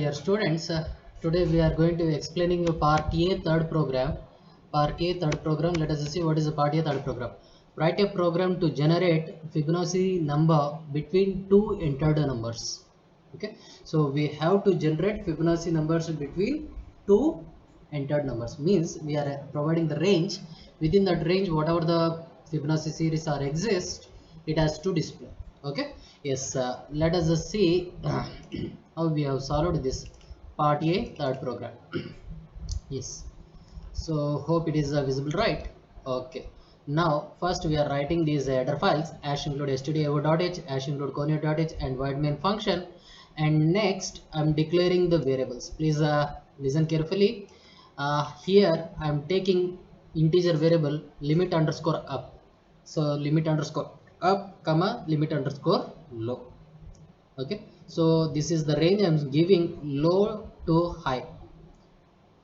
dear students. Today we are going to explaining you part A third program. Part A third program. Let us see what is the part A third program. Write a program to generate Fibonacci number between two entered numbers. Okay, so we have to generate Fibonacci numbers between two entered numbers. Means we are providing the range. Within that range, whatever the Fibonacci series are exist, it has to display. Okay, yes. Let us see how we have solved this part A third program. Yes, so hope it is visible, right? Okay, now first we are writing these header files as include stdio.h, as include conio.h and void main function, and next I'm declaring the variables. Please listen carefully. Here I'm taking integer variable limit underscore up. So limit underscore up comma limit underscore low. Okay, so this is the range I'm giving low to high.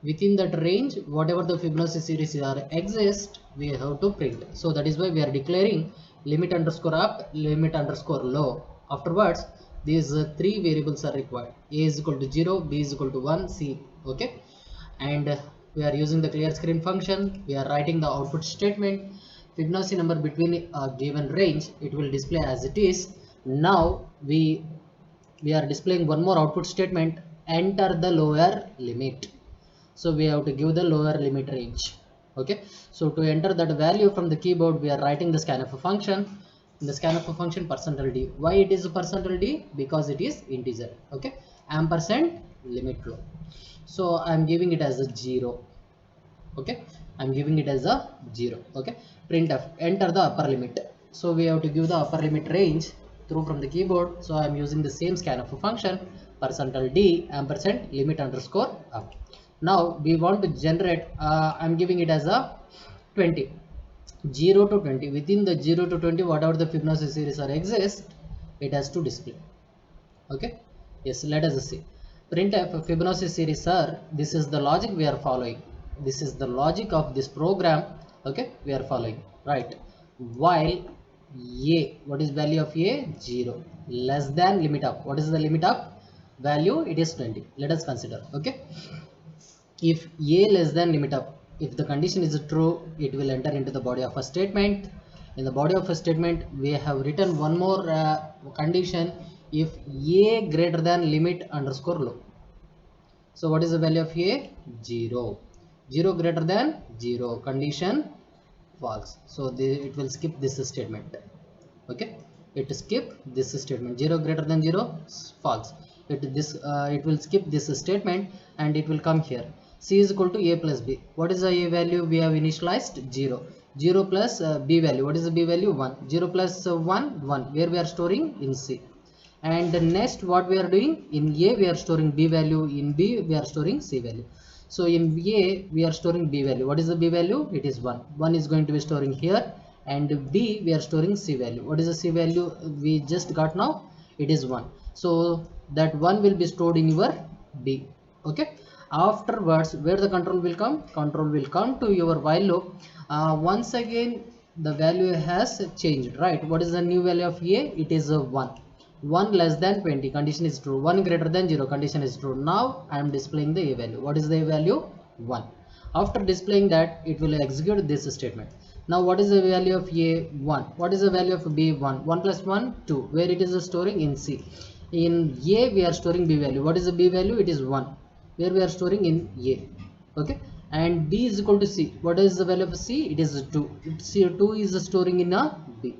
Within that range, whatever the Fibonacci series are exist, we have to print. So that is why we are declaring limit underscore up, limit underscore low. Afterwards, these three variables are required. A is equal to 0, B is equal to 1, C. Okay, and we are using the clear screen function. We are writing the output statement. Fibonacci number between a given range, it will display as it is. Now we are displaying one more output statement. Enter the lower limit. So we have to give the lower limit range. Okay, so to enter that value from the keyboard, we are writing the scanf function. In the scanf function %d. Why it is %d? Because it is integer. Okay, ampersand limit low. So I'm giving it as a 0. Okay, I'm giving it as a 0. Okay, printf enter the upper limit. So we have to give the upper limit range through from the keyboard. So I'm using the same scanf function %d ampersand limit underscore up. Now we want to generate, I'm giving it as a 20, 0 to 20. Within the 0 to 20, whatever the Fibonacci series are exist, it has to display. Okay, yes, let us see. Printf Fibonacci series are, this is the logic we are following. This is the logic of this program. Okay, we are following, right? While a, what is value of a? 0, less than limit up. What is the limit up value? It is 20. Let us consider. Okay, if a less than limit up, if the condition is true, it will enter into the body of a statement. In the body of a statement, we have written one more condition. If a greater than limit underscore low. So what is the value of a? 0. 0 greater than 0, condition false. So it will skip this statement. Okay, it skip this statement. 0 greater than 0, false. It will skip this statement and it will come here. C is equal to a plus b. What is the a value we have initialized? 0. 0 plus b value. What is the b value? 1. 0 plus 1, 1. Where we are storing? In C. And next what we are doing? In A we are storing b value. In B we are storing C value. So in A we are storing b value. What is the b value? It is 1. 1 is going to be storing here. And B we are storing C value. What is the C value we just got now? It is 1. So that 1 will be stored in your B. Okay, afterwards where the control will come? Control will come to your while loop. Once again the value has changed, right? What is the new value of A? It is a 1. 1 less than 20, condition is true. 1 greater than 0, condition is true. Now I am displaying the A value. What is the A value? 1. After displaying that, it will execute this statement. Now what is the value of A? 1. What is the value of B? 1. 1 plus 1, 2. Where it is storing? In C. In A we are storing B value. What is the B value? It is 1. Where we are storing? In A. Okay, and B is equal to C. What is the value of C? It is 2. C 2 is storing in a B.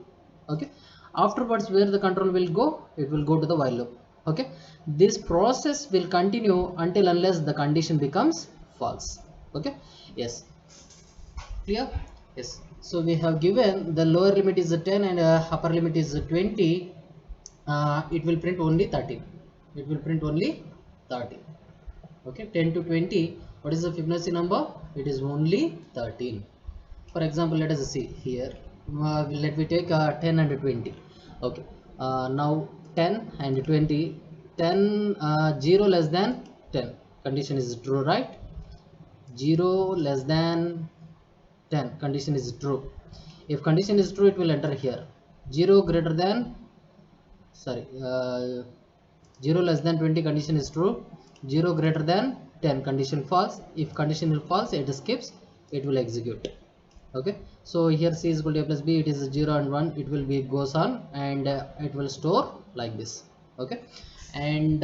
Okay, afterwards where the control will go? It will go to the while loop. Okay, this process will continue until unless the condition becomes false. Okay, yes, clear? Yes, so we have given the lower limit is 10 and upper limit is 20. It will print only 13. It will print only 13. Okay, 10 to 20, what is the Fibonacci number? It is only 13. For example, let us see here. Let me take 10 and 20. Okay, now 10 and 20. 10, 0 less than 10, condition is true, right? 0 less than 10, condition is true. If condition is true, it will enter here. 0 greater than, sorry, 0 less than 20, condition is true. 0 greater than 10, condition false. If condition is false, it skips, it will execute. Okay, so here c is equal to a plus b, it is 0 and 1, it will be goes on, and it will store like this. Okay, and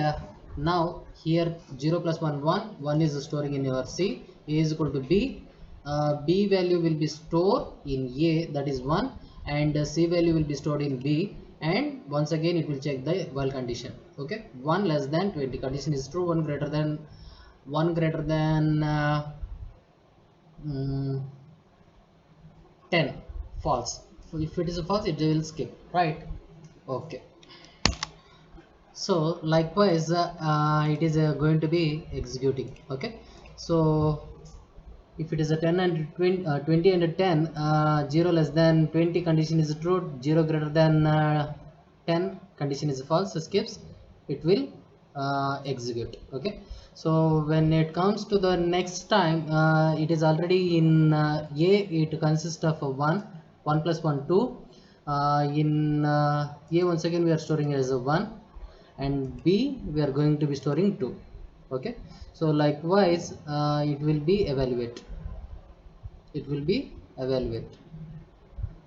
now here 0 plus 1 1 is storing in your c, a is equal to b, b value will be stored in a, that is 1, and c value will be stored in b, and once again it will check the while condition. Okay, 1 less than 20, condition is true, 1 greater than 10 false. So if it is a false, it will skip, right? Okay, so likewise it is going to be executing. Okay, so if it is a 10 and 20, 20 and 10, 0 less than 20, condition is true, 0 greater than 10, condition is false, so skips, it will execute. Okay, so when it comes to the next time, it is already in a, it consists of 1 plus 1 2, in a once again we are storing as a 1, and b we are going to be storing 2. Okay, so likewise it will be evaluate, it will be evaluate.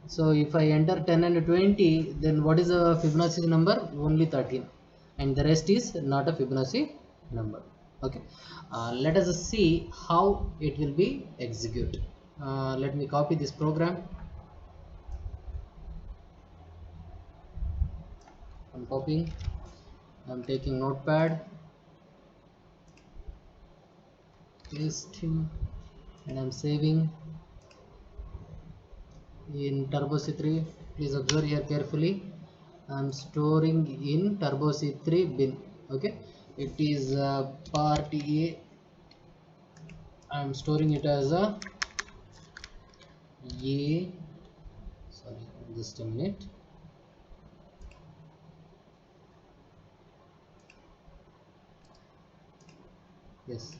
So if I enter 10 and 20, then what is the Fibonacci number? Only 13, and the rest is not a Fibonacci number. Okay, let us see how it will be executed. Let me copy this program. I'm copying, I'm taking notepad, pasting, and I'm saving in Turbo C3. Please observe here carefully. I'm storing in Turbo C3 bin. Okay, it is part A. I'm storing it as a sorry, just a minute. Yes,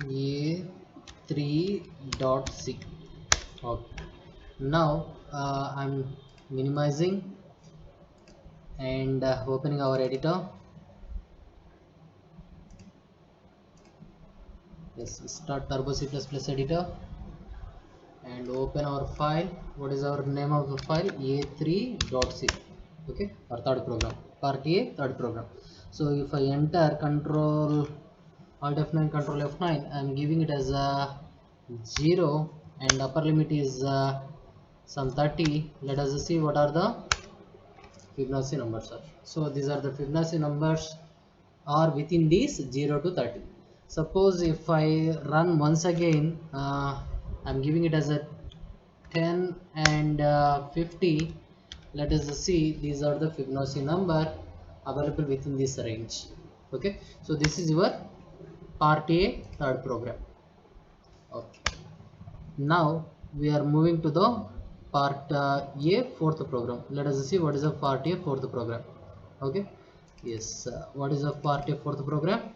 A3.c. Okay, now I'm minimizing and opening our editor. Yes, start Turbo C++ editor and open our file. What is our name of the file? A3.c. Okay, our third program, part A, third program. So if I enter Control Alt F9, Control F9, I am giving it as a 0, and upper limit is some 30. Let us see what are the Fibonacci numbers are. So these are the Fibonacci numbers are within these 0 to 30. Suppose if I run once again, I'm giving it as a 10 and 50. Let us see, these are the Fibonacci number available within this range. Okay, so this is your part A third program. Okay, now we are moving to the part A fourth program. Let us see what is a part A fourth program. Okay, yes, what is a part A fourth program?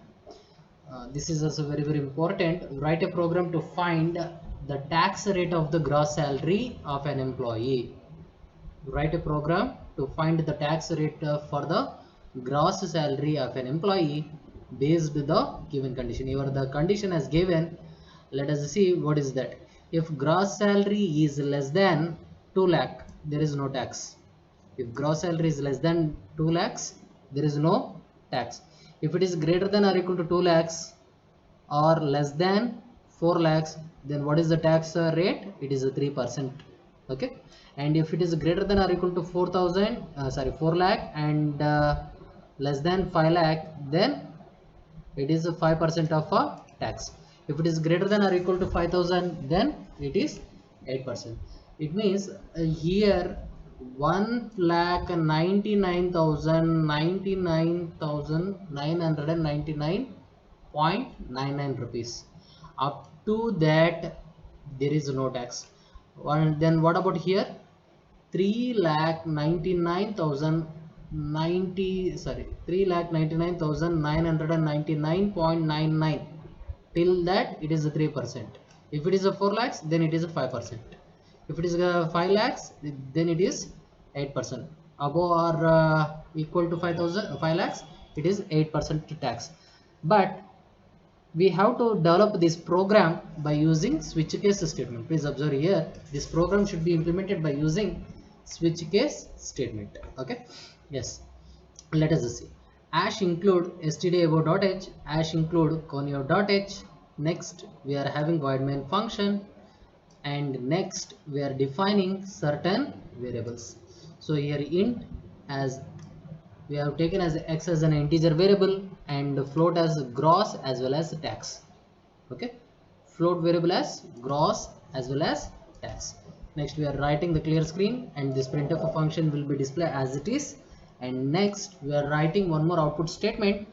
This is also very important. Write a program to find the tax rate of the gross salary of an employee. Write a program to find the tax rate for the gross salary of an employee based the given condition. Here the condition as given. Let us see what is that. If gross salary is less than 2 lakh, there is no tax. If gross salary is less than 2 lakhs, there is no tax. If it is greater than or equal to 2 lakhs or less than 4 lakhs, then what is the tax rate? It is a 3%. Okay, and if it is greater than or equal to 4 lakh and less than 5 lakh, then it is 5% of a tax. If it is greater than or equal to 5,000, then it is 8%. It means here 1,99,999.99 rupees. Up to that there is no tax. Then what about here? 3,99,999.99. Till that it is a 3%. If it is a 4 lakhs, then it is a 5%. If it is 5 lakhs, then it is 8%. Above or equal to 5 lakhs, it is 8% tax. but we have to develop this program by using switch case statement. Please observe here, this program should be implemented by using switch case statement. Okay, yes, let us see. Hash include stdabort.h, hash include conio.h. Next we are having void main function, and next we are defining certain variables. So here int, as we have taken as x as an integer variable, and float as gross as well as tax. Okay, float variable as gross as well as tax. Next we are writing the clear screen, and this printf function will be displayed as it is. And next we are writing one more output statement,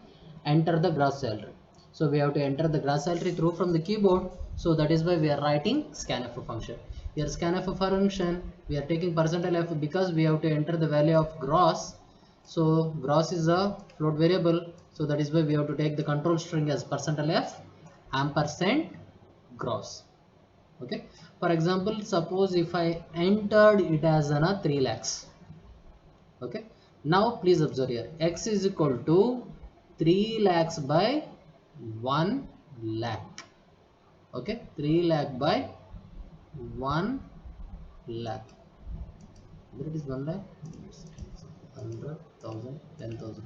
enter the gross salary. So we have to enter the gross salary through from the keyboard, so that is why we are writing scanf function. Here scanf function, we are taking %f because we have to enter the value of gross. So gross is a float variable, so that is why we have to take the control string as %f ampersand gross. Okay, for example, suppose if I entered it as an 3 lakhs. Okay, now please observe here, x is equal to 3 lakhs by 1 lakh. Okay, 3 lakh by 1 lakh, whether it is 1 lakh, 100,000, 10,000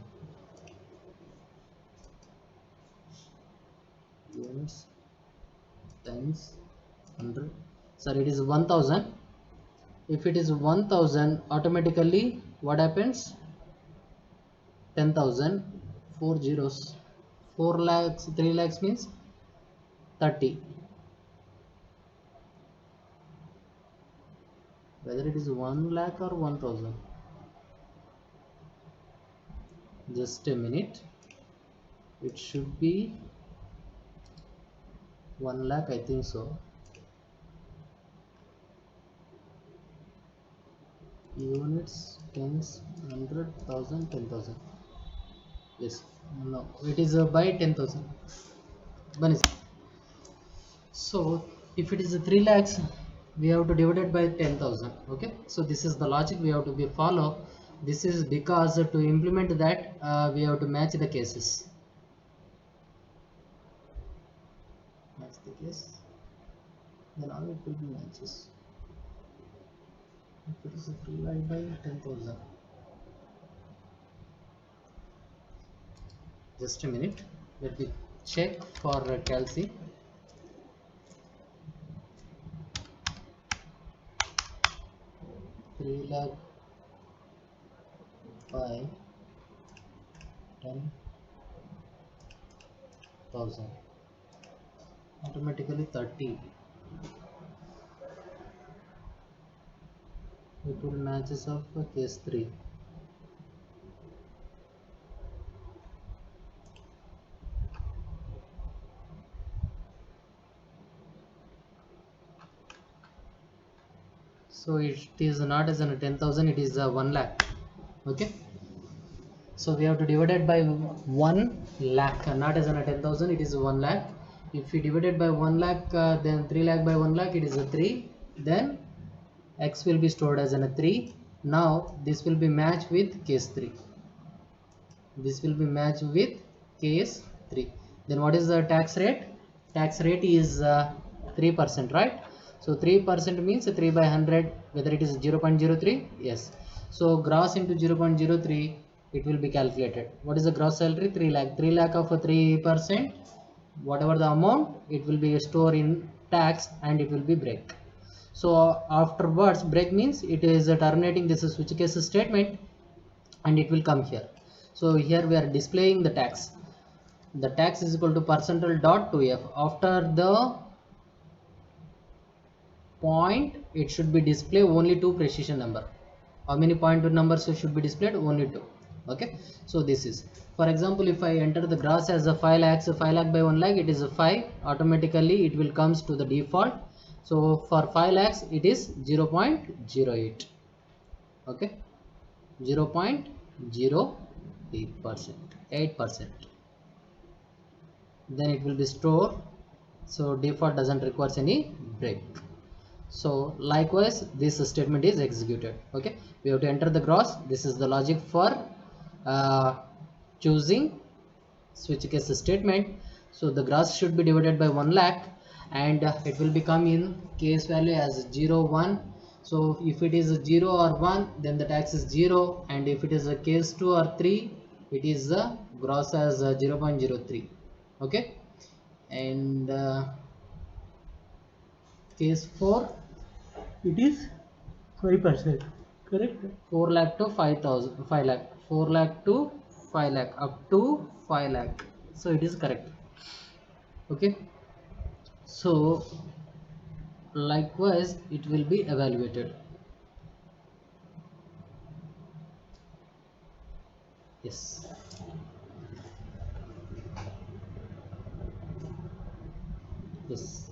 units, tens, 100, sorry, it is 1000. If it is 1000, automatically what happens, 10,000, 4 zeros, 4 lakhs, 3 lakhs means 30, whether it is 1 lakh or 1000, just a minute, it should be 1 lakh, I think so. Units, tens, 100,000, 10,000, yes, no, it is by 10,000. So if it is 3 lakhs, we have to divide it by 10,000. Okay, so this is the logic we have to be follow. This is because to implement that we have to match the cases. Match the case, then all it will be matches. If it is 3 lakh by 10,000, just a minute, let me check for calci. 3 lakh by 10,000, automatically 30, it will matches of case 3. So it is not as an 10,000, it is 1 lakh. Okay, so we have to divide it by 1 lakh, not as an 10,000, it is 1 lakh. If we divide it by 1 lakh, then 3 lakh by 1 lakh, it is a 3. Then x will be stored as an 3. Now this will be matched with case 3. This will be matched with case 3. Then what is the tax rate? Tax rate is 3%, right? So 3% means 3 by 100, whether it is 0.03, yes. So gross into 0.03, it will be calculated. What is the gross salary? 3 lakh. 3 lakh of 3%, whatever the amount, it will be stored in tax and it will be break. So afterwards, break means it is terminating this switch case statement and it will come here. So here we are displaying the tax. The tax is equal to percentile dot 2f. After the point, it should be display only 2 precision number. How many point numbers should be displayed? Only 2. Okay, so this is, for example, if I enter the gross as a 5 lakhs, 5 lakh by 1 lakh, it is a 5, automatically it will comes to the default. So for 5 lakhs it is 0.08. okay, 0.08%, 8%, then it will be stored. So default doesn't require any break. So likewise this statement is executed. Okay, we have to enter the gross. This is the logic for choosing switch case statement. So the gross should be divided by 1 lakh, and it will become in case value as 0 1. So if it is a 0 or 1, then the tax is 0, and if it is a case 2 or 3, it is the gross as 0.03. okay. And case 4, it is 5%, correct? 4 lakh to 5,000, 5 lakh, 4 lakh to 5 lakh, up to 5 lakh. So it is correct. Okay. So likewise it will be evaluated. Yes. Yes.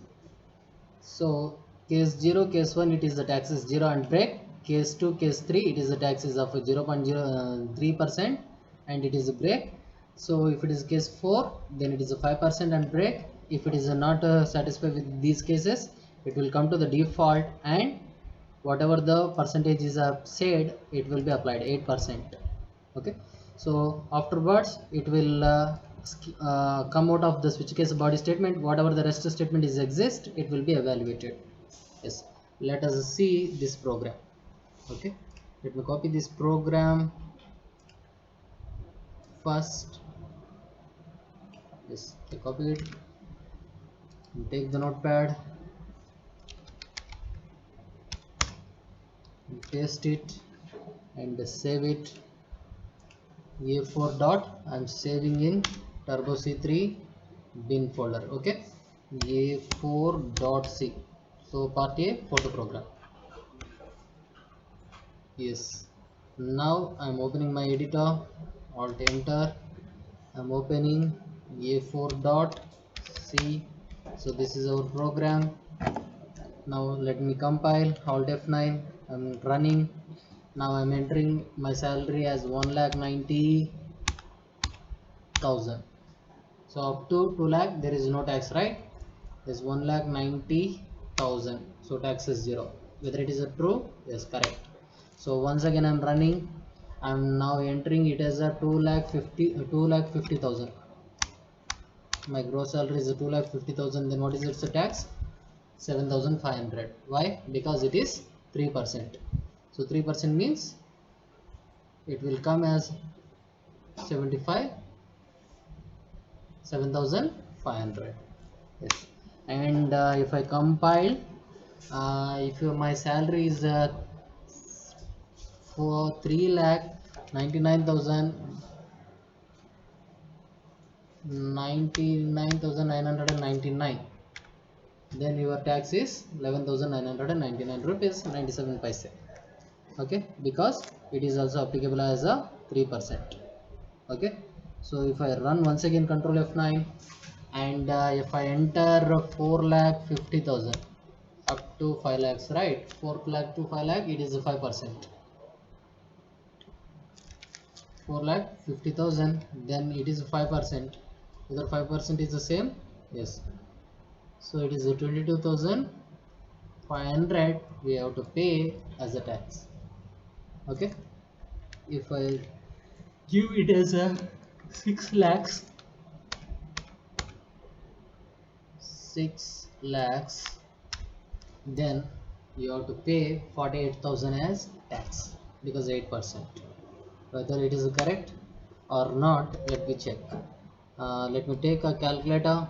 So case 0, case 1, it is the tax is 0 and break. Case 2, case 3, it is the tax is of 0.03%, and it is a break. So if it is case 4, then it is a 5% and break. If it is not satisfied with these cases, it will come to the default, and whatever the percentages are said, it will be applied 8%. okay. So afterwards it will come out of the switch case body statement. Whatever the rest statement is exist, it will be evaluated. Yes. Let us see this program. Okay, let me copy this program first. Yes, I copy it and take the notepad and paste it and save it. A4 dot, I'm saving in turbo C3 bin folder. Okay, A4.c. so part A, photo program. Yes, now I'm opening my editor, alt enter. I'm opening A4.c. so this is our program. Now let me compile, alt F9. I'm running. Now I'm entering my salary as 1,90,000. So up to 2 lakh there is no tax, right? Is 1,90,000. So tax is 0. Whether it is a true? Yes, correct. So once again I'm running. I'm now entering it as a 2,50,000. My gross salary is a 2,50,000. Then what is its tax? 7,500. Why? Because it is 3%. So 3% means it will come as 7,500. Yes. And if I compile, if my salary is for 3,99,999, then your tax is 11,999 rupees 97 paise. Okay, because it is also applicable as a 3%. okay. So if I run once again, control F9, and if I enter 4,50,000 up to 5 lakhs, right? 4 lakh to 5 lakh, it is 5%. 4,50,000, then it is 5%. Whether 5% is the same? Yes. So it is 22,500 we have to pay as a tax. Okay. If I give it as a 6 lakhs, 6 lakhs, then you have to pay 48,000 as tax, because 8%. Whether it is correct or not, let me check. Let me take a calculator.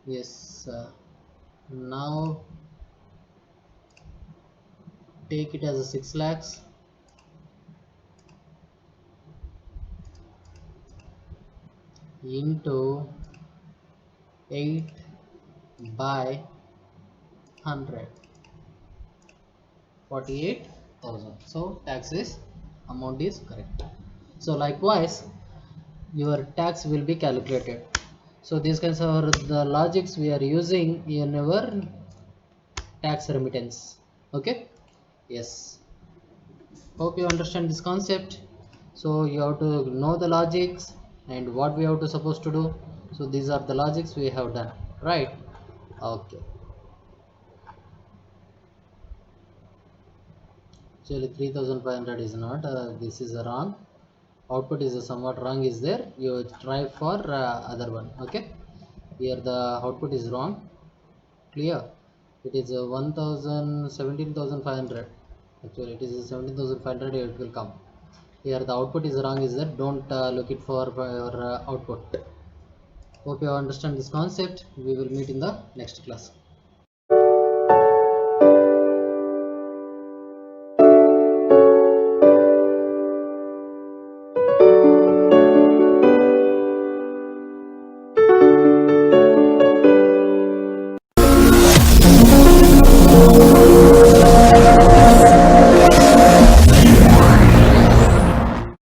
Yes. Now take it as a 6 lakhs into 8 by 100, 48,000. So tax is amount is correct. So likewise your tax will be calculated. So these kinds are the logics we are using in our tax remittance. Okay. Yes, hope you understand this concept. So you have to know the logics and what we have to supposed to do. So these are the logics we have done, right? Okay. Actually 3500 is not, this is wrong. Output is somewhat wrong is there. You try for other one. Okay, here the output is wrong. Clear? It is 17,500. Actually it is 17,500. It will come here. The output is wrong is there. Don't look it for your output. Hope you understand this concept. We will meet in the next class.